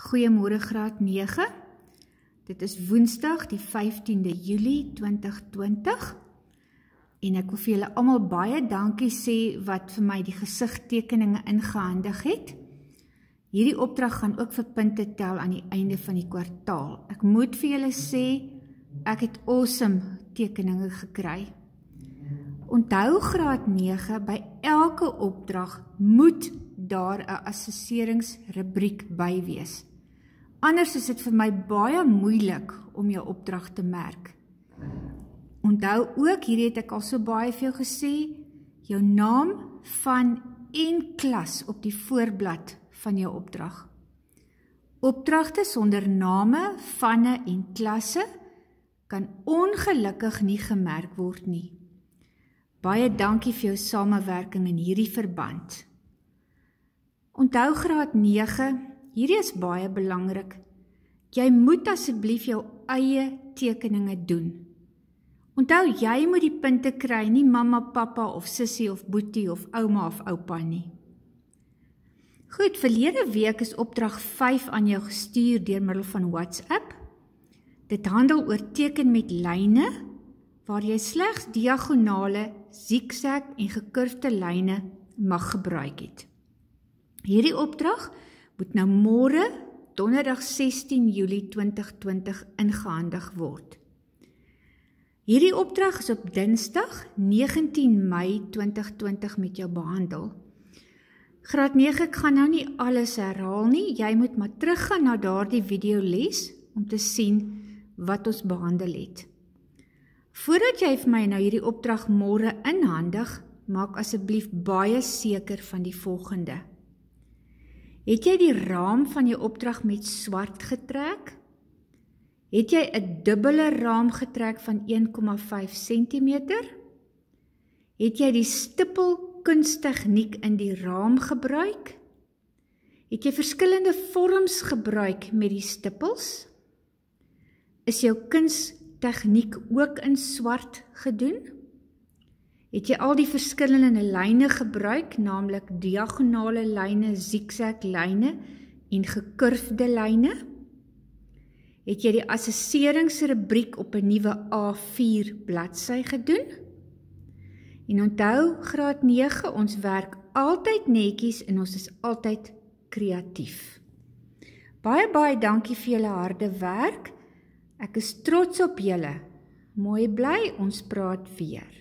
Goeiemôre graad 9. Dit is Woensdag die 15de Julie 2020 en ek wil vir julle almal baie dankie sê wat vir my die gesigtekeninge ingehandig het. Hierdie opdrag gaan ook vir punte tel aan die einde van die kwartaal. Ek moet vir julle sê, ek het awesome tekeninge gekry. Onthou graad 9, by elke opdrag moet daar 'n assesseringsrubriek by wees. Anders is dit vir my baie moeilik om jou opdrag te merk. Onthou ook, hierdie het ek al so baie vir jou gesê, jou naam, van en klas op die voorblad van jou opdrag. Opdragte sonder name, vanne en klasse kan ongelukkig nie gemerk word nie. Baie dankie vir jou samewerking in hierdie verband. Onthou graad 9, hierdie is baie belangrik. Jy moet asseblief jou eie tekeninge doen. Onthou, jy moet die punte kry, nie mamma, pappa of sussie of boetie of ouma of oupa nie. Goed, verlede week is opdrag 5 aan jou gestuur deur middel van WhatsApp. Dit handel oor teken met lyne, waar jy slegs diagonale, zigzag en gekurfde lyne mag gebruik het. Hierdie opdrag moet nou môre, donderdag 16 Julie 2020 ingehandig word. Hierdie opdrag is op Dinsdag 19 Mei 2020 met jou behandel. Graad 9, ek gaan nou nie alles herhaal nie, jy moet maar teruggaan na daardie videoles om te sien wat ons behandel het. Voordat jy vir my nou hierdie opdrag môre inhandig, maak asseblief baie seker van die volgende. Het jy die raam van jou opdrag met swart getrek? Het jy 'n dubbele raam getrek van 1,5 cm? Het jy die stippelkunstegniek in die raam gebruik? Het jy verskillende vorms gebruik met die stippels? Is jou kunstegniek ook in swart gedoen? Het jy al die verskillende lyne gebruik, naamlik diagonale lyne, zigzag lyne en gekurfde lyne? Het jy die assesseringsrubriek op 'n nuwe A4 bladsy gedoen? En onthou, graad 9, ons werk altyd netjies en ons is altyd kreatief. Baie dankie vir julle harde werk. Ek is trots op julle. Mooi bly, ons praat weer.